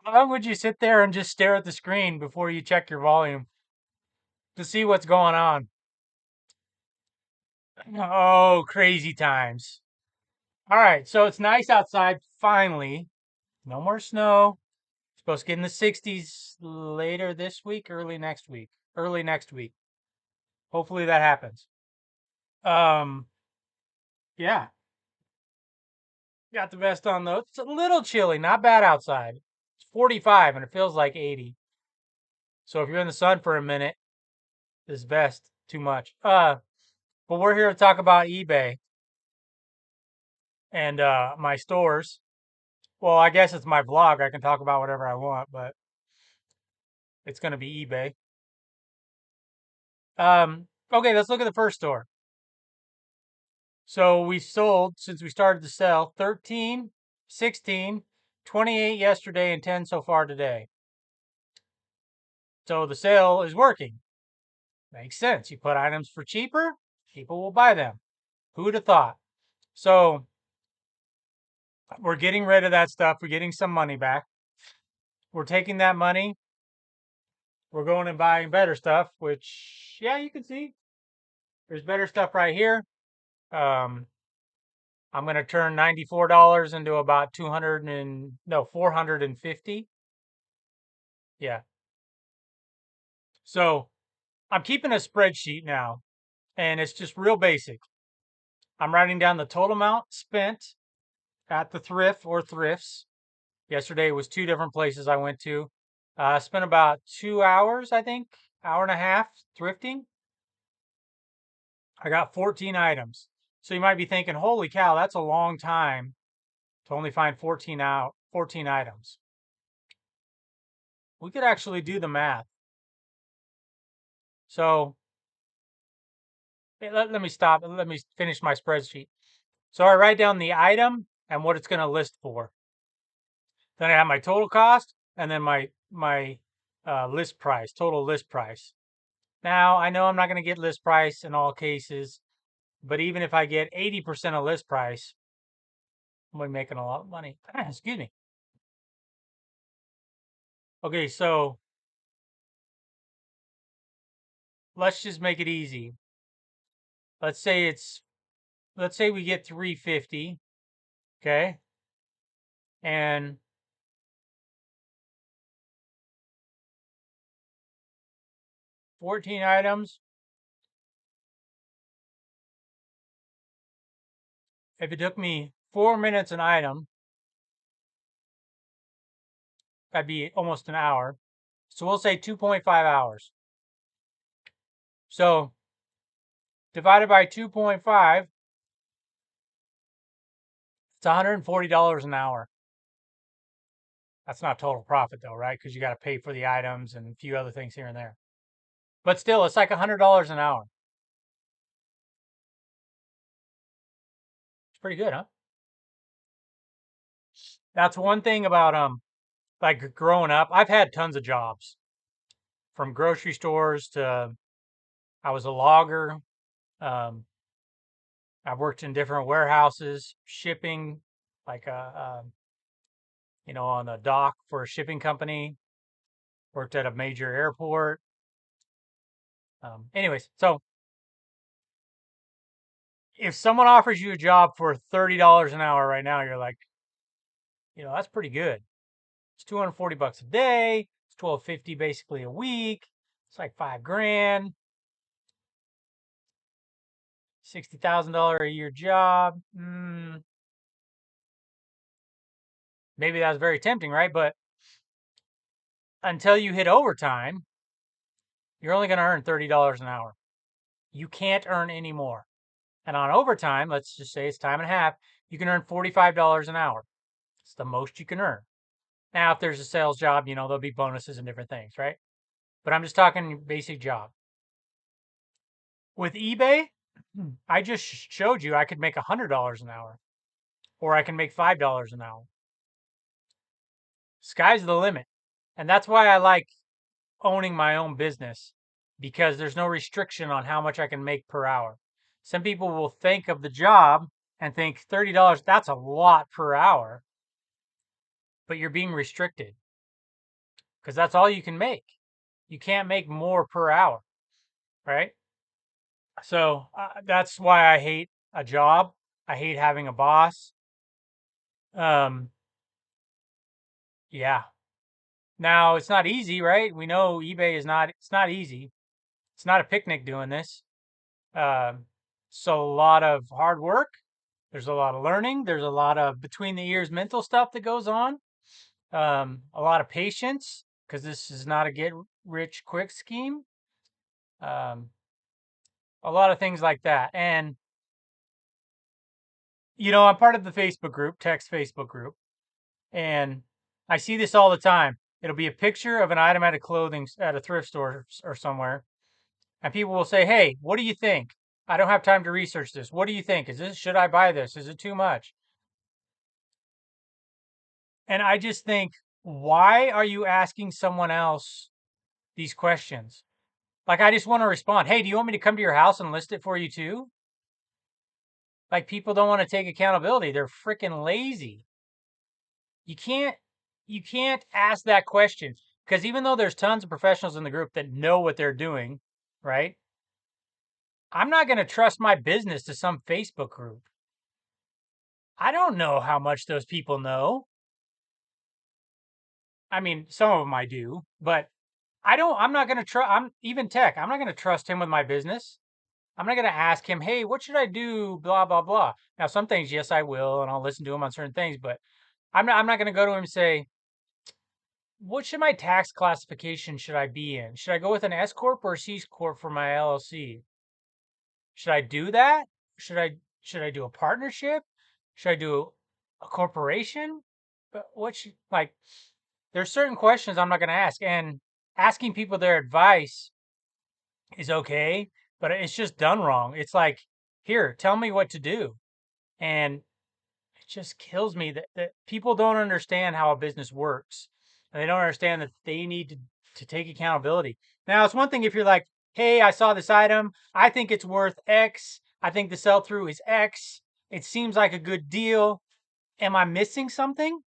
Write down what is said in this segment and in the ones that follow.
How long would you sit there and just stare at the screen before you check your volume to see what's going on? Oh, crazy times. All right, so it's nice outside finally. No more snow. Supposed to get in the 60s later this week, early next week. Early next week. Hopefully that happens. Um, yeah, got the vest on though. It's a little chilly, not bad outside. It's 45 and it feels like 80. So if you're in the sun for a minute, this vest too much. But we're here to talk about eBay and my stores. Well, I guess it's my vlog. I can talk about whatever I want, but it's going to be eBay. Okay, let's look at the first store. So we sold, since we started to sell, 13, 16, 28 yesterday, and 10 so far today. So the sale is working. Makes sense. You put items for cheaper, people will buy them. Who'd have thought? So we're getting rid of that stuff. We're getting some money back. We're taking that money. We're going and buying better stuff, which, yeah, you can see. There's better stuff right here. Um, I'm going to turn $94 into about 200 and, no, 450. Yeah. So I'm keeping a spreadsheet now, and it's just real basic. I'm writing down the total amount spent at the thrift or thrifts. Yesterday was two different places I went to. I spent about 2 hours, I think, hour and a half thrifting. I got 14 items. So you might be thinking, holy cow, that's a long time to only find 14 items. We could actually do the math. So let me stop. Let me finish my spreadsheet. So I write down the item and what it's going to list for. Then I have my total cost and then my list price, total list price. Now I know I'm not going to get list price in all cases, but even if I get 80% of list price, I'm going to be making a lot of money. Excuse me. Okay, so let's just make it easy. Let's say we get 350, okay? And 14 items. If it took me 4 minutes an item, that'd be almost an hour. So we'll say 2.5 hours. So divided by 2.5, it's $140 an hour. That's not total profit though, right? Because you got to pay for the items and a few other things here and there. But still, it's like $100 an hour. It's pretty good, huh? That's one thing about like growing up. I've had tons of jobs, from grocery stores to I was a logger. Um, I've worked in different warehouses, shipping, like on a dock for a shipping company. Worked at a major airport. Anyways, so if someone offers you a job for $30 an hour right now, you're like, that's pretty good. It's 240 bucks a day. It's 1250 basically a week. It's like 5 grand. $60,000 a year job. Maybe that's very tempting, right? But until you hit overtime, you're only going to earn $30 an hour. You can't earn any more. And on overtime, let's just say it's time and a half, you can earn $45 an hour. It's the most you can earn. Now, if there's a sales job, there'll be bonuses and different things, right? But I'm just talking basic job. With eBay, I just showed you I could make $100 an hour, or I can make $5 an hour. Sky's the limit. And that's why I like owning my own business, because there's no restriction on how much I can make per hour. Some people will think of the job and think $30, that's a lot per hour, but you're being restricted. because that's all you can make. You can't make more per hour, right? So that's why I hate a job. I hate having a boss. Um, yeah. Now it's not easy, right? We know eBay is not. It's not easy. It's not a picnic doing this. Um, so a lot of hard work. There's a lot of learning. There's a lot of between the ears mental stuff that goes on. A lot of patience because this is not a get rich quick scheme. Um, a lot of things like that. And I'm part of the Facebook group, text Facebook group, and I see this all the time. It'll be a picture of an item at a thrift store or somewhere, and people will say, "Hey, what do you think? I don't have time to research this. What do you think? Should I buy this? Is it too much?" And I just think, why are you asking someone else these questions? Like, I just want to respond, "Hey, do you want me to come to your house and list it for you too?" Like, people don't want to take accountability. They're freaking lazy. You can't you can't ask that question because even though there's tons of professionals in the group that know what they're doing, right? I'm not going to trust my business to some Facebook group. I don't know how much those people know. I mean, some of them I do, but I'm not going to trust, I'm even tech. I'm not going to trust him with my business. I'm not going to ask him, "Hey, what should I do?" Blah, blah, blah. Now, some things, yes, I will. And I'll listen to him on certain things, but I'm not going to go to him and say, "What should my tax classification should I be in? Should I go with an S corp or a C corp for my LLC? Should I do that? Should I do a partnership? Should I do a corporation? But there's certain questions I'm not going to ask, and asking people their advice is okay, but it's just done wrong. It's like, "Here, tell me what to do." And it just kills me that people don't understand how a business works. And they don't understand that they need to take accountability. Now, it's one thing if you're like, "Hey, I saw this item. I think it's worth X. I think the sell through is X. It seems like a good deal. Am I missing something?"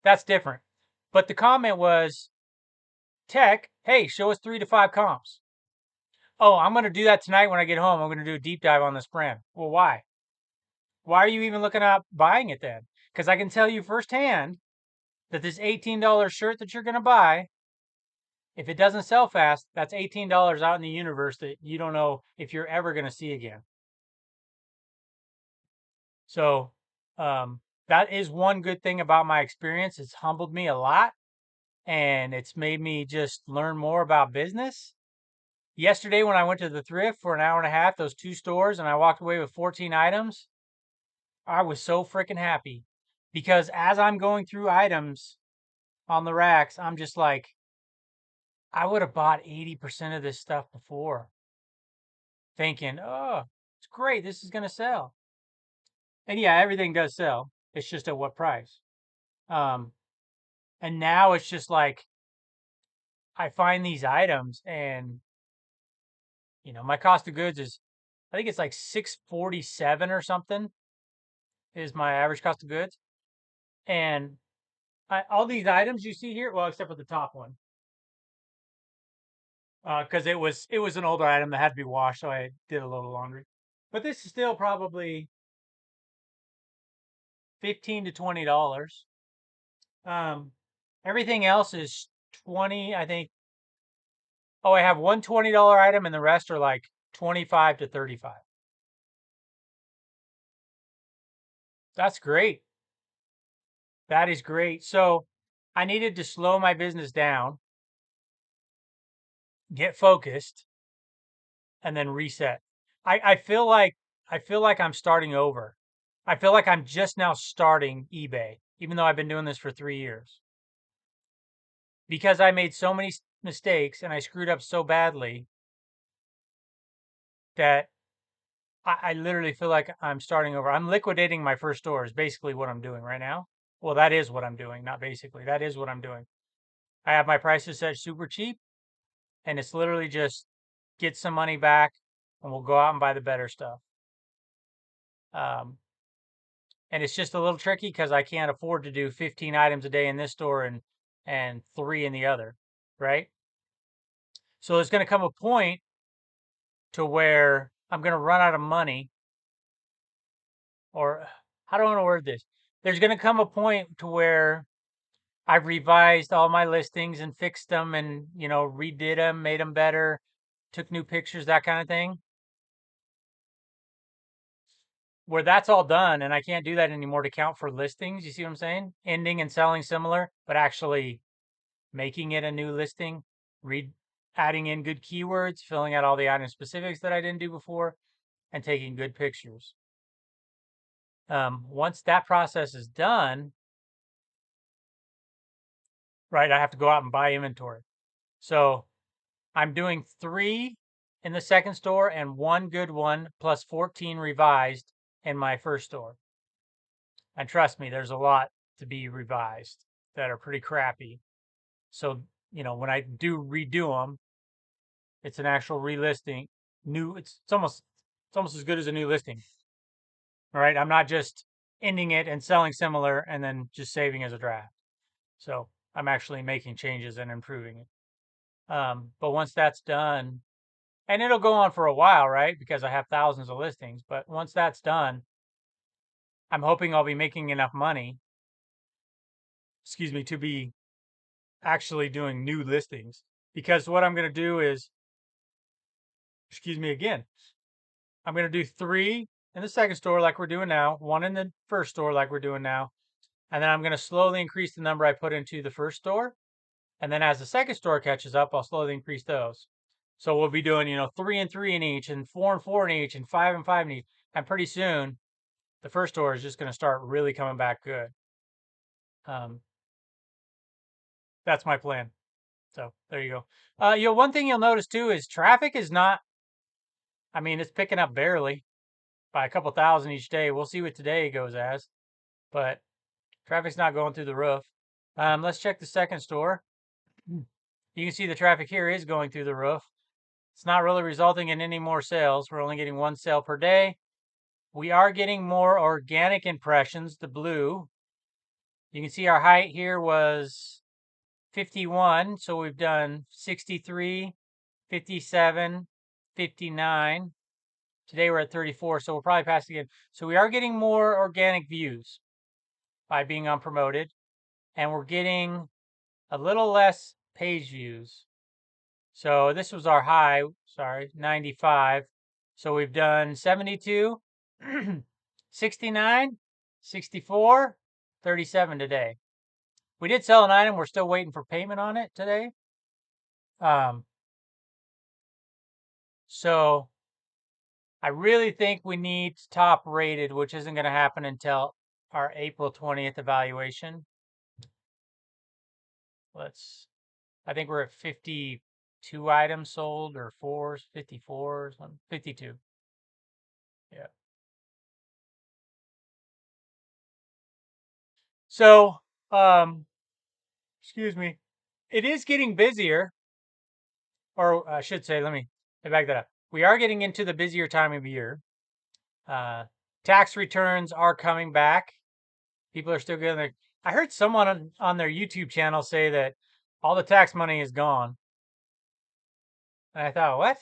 That's different. But the comment was, "Tech, hey, show us 3 to 5 comps." "Oh, I'm going to do that tonight when I get home. I'm going to do a deep dive on this brand." Well, why? Why are you even looking at buying it then? Because I can tell you firsthand that this $18 shirt that you're going to buy, if it doesn't sell fast, that's $18 out in the universe that you don't know if you're ever going to see again. So that is one good thing about my experience. It's humbled me a lot and it's made me just learn more about business. Yesterday, when I went to the thrift for an hour and a half, those 2 stores, and I walked away with 14 items, I was so freaking happy because as I'm going through items on the racks, I'm just like, I would have bought 80% of this stuff before, thinking, "Oh, it's great. This is going to sell." And yeah, everything does sell. It's just at what price. Um, and now it's just like I find these items and, my cost of goods is, I think it's like 647 or something is my average cost of goods. And all these items you see here, well, except for the top one, because it was an older item that had to be washed, so I did a little laundry. But this is still probably 15 to $20. Um, Everything else is 20, I think. Oh, I have one $20 item, and the rest are like 25 to 35. That's great. That is great. So I needed to slow my business down, get focused, and then reset. I feel like I'm starting over. I feel like I'm just now starting eBay, even though I've been doing this for 3 years. Because I made so many mistakes and I screwed up so badly that I literally feel like I'm starting over. I'm liquidating my first store is basically what I'm doing right now. Well, that is what I'm doing, not basically. That is what I'm doing. I have my prices set super cheap, and it's literally just get some money back and we'll go out and buy the better stuff. Um, and it's just a little tricky because I can't afford to do 15 items a day in this store and and 3 in the other, right? So there's going to come a point to where I'm going to run out of money, or how do I want to word this? There's going to come a point to where I've revised all my listings and fixed them and, redid them, made them better, took new pictures, that kind of thing. Where that's all done and I can't do that anymore to count for listings. You see what I'm saying? Ending and selling similar, but actually making it a new listing, adding in good keywords, filling out all the item specifics that I didn't do before, and taking good pictures. Once that process is done, right, I have to go out and buy inventory. So I'm doing 3 in the second store and 1 good one plus 14 revised in my first store. And trust me, there's a lot to be revised that are pretty crappy. So, when I do redo them, it's an actual relisting. It's almost as good as a new listing. All right. I'm not just ending it and selling similar and then just saving as a draft. So I'm actually making changes and improving it. But once that's done, and it'll go on for a while, right? Because I have thousands of listings. But once that's done, I'm hoping I'll be making enough money, to be actually doing new listings. Because what I'm going to do is, again, I'm going to do 3 in the second store like we're doing now, 1 in the first store like we're doing now. And then I'm going to slowly increase the number I put into the first store. And then as the second store catches up, I'll slowly increase those. So we'll be doing, 3 and 3 in each, and 4 and 4 in each, and 5 and 5 in each. And pretty soon, the first store is just going to start really coming back good. That's my plan. So there you go. One thing you'll notice too is traffic is not, it's picking up barely by a couple thousand each day. We'll see what today goes as, but traffic's not going through the roof. Let's check the second store. You can see the traffic here is going through the roof. It's not really resulting in any more sales. We're only getting 1 sale per day. We are getting more organic impressions, the blue. You can see our height here was 51. So we've done 63, 57, 59. Today we're at 34. So we'll probably pass again. So we are getting more organic views by being unpromoted. And we're getting a little less page views. So this was our high, 95. So we've done 72, 69, 64, 37 today. We did sell an item. We're still waiting for payment on it today. So I really think we need top rated, which isn't going to happen until our April 20th evaluation. I think we're at 52 items sold, or 54 or something. 52. Yeah. So, excuse me. It is getting busier, or I should say, let me back that up. We are getting into the busier time of year. Tax returns are coming back. People are still getting their. I heard someone on their YouTube channel say that all the tax money is gone. And I thought, what?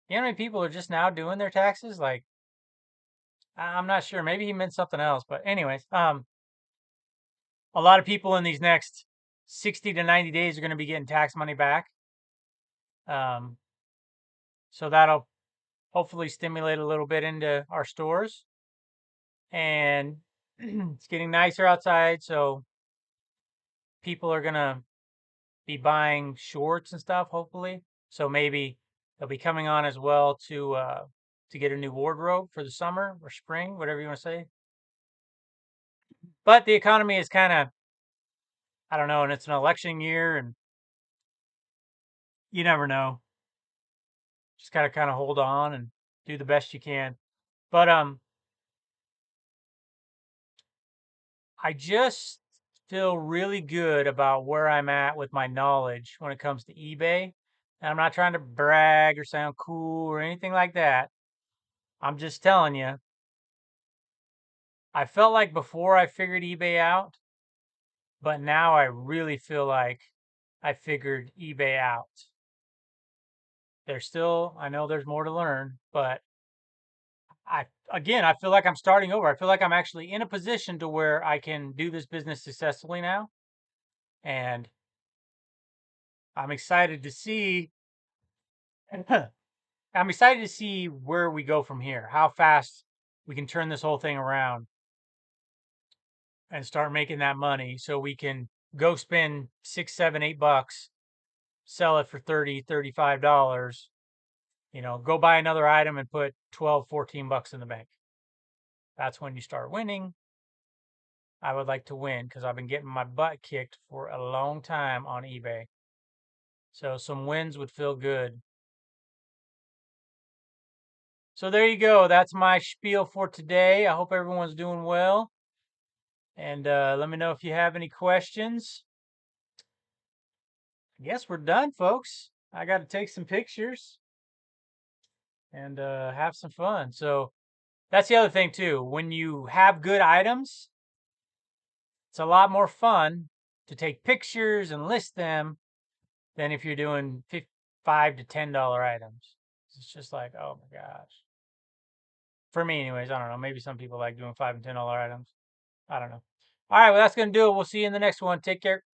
You know how many people are just now doing their taxes? Like, I'm not sure. Maybe he meant something else. But anyways, a lot of people in these next 60 to 90 days are going to be getting tax money back. So that'll hopefully stimulate a little bit into our stores. And it's getting nicer outside, so people are going to be buying shorts and stuff, hopefully. So maybe they'll be coming on as well to get a new wardrobe for the summer or spring, whatever you want to say. But the economy is kind of, I don't know, and it's an election year, and you never know. Just gotta kind of hold on and do the best you can. But I just feel really good about where I'm at with my knowledge when it comes to eBay. And I'm not trying to brag or sound cool or anything like that. I'm just telling you, I felt like before I figured eBay out, But now I really feel like I figured eBay out. I know there's more to learn, but I feel like I'm starting over. I feel like I'm actually in a position to where I can do this business successfully now. And I'm excited to see I'm excited to see where we go from here, how fast we can turn this whole thing around and start making that money so we can go spend $6, $7, $8, sell it for $30, $35, go buy another item and put 12, $14 in the bank. That's when you start winning. I would like to win because I've been getting my butt kicked for a long time on eBay. So some wins would feel good. So there you go. That's my spiel for today. I hope everyone's doing well. And let me know if you have any questions. I guess we're done, folks. I got to take some pictures and have some fun. So that's the other thing, too. When you have good items, it's a lot more fun to take pictures and list them than if you're doing $5 to $10 items. It's just like, oh my gosh. For me, anyways, I don't know. Maybe some people like doing $5 and $10 items. I don't know. All right, well, that's going to do it. We'll see you in the next one. Take care.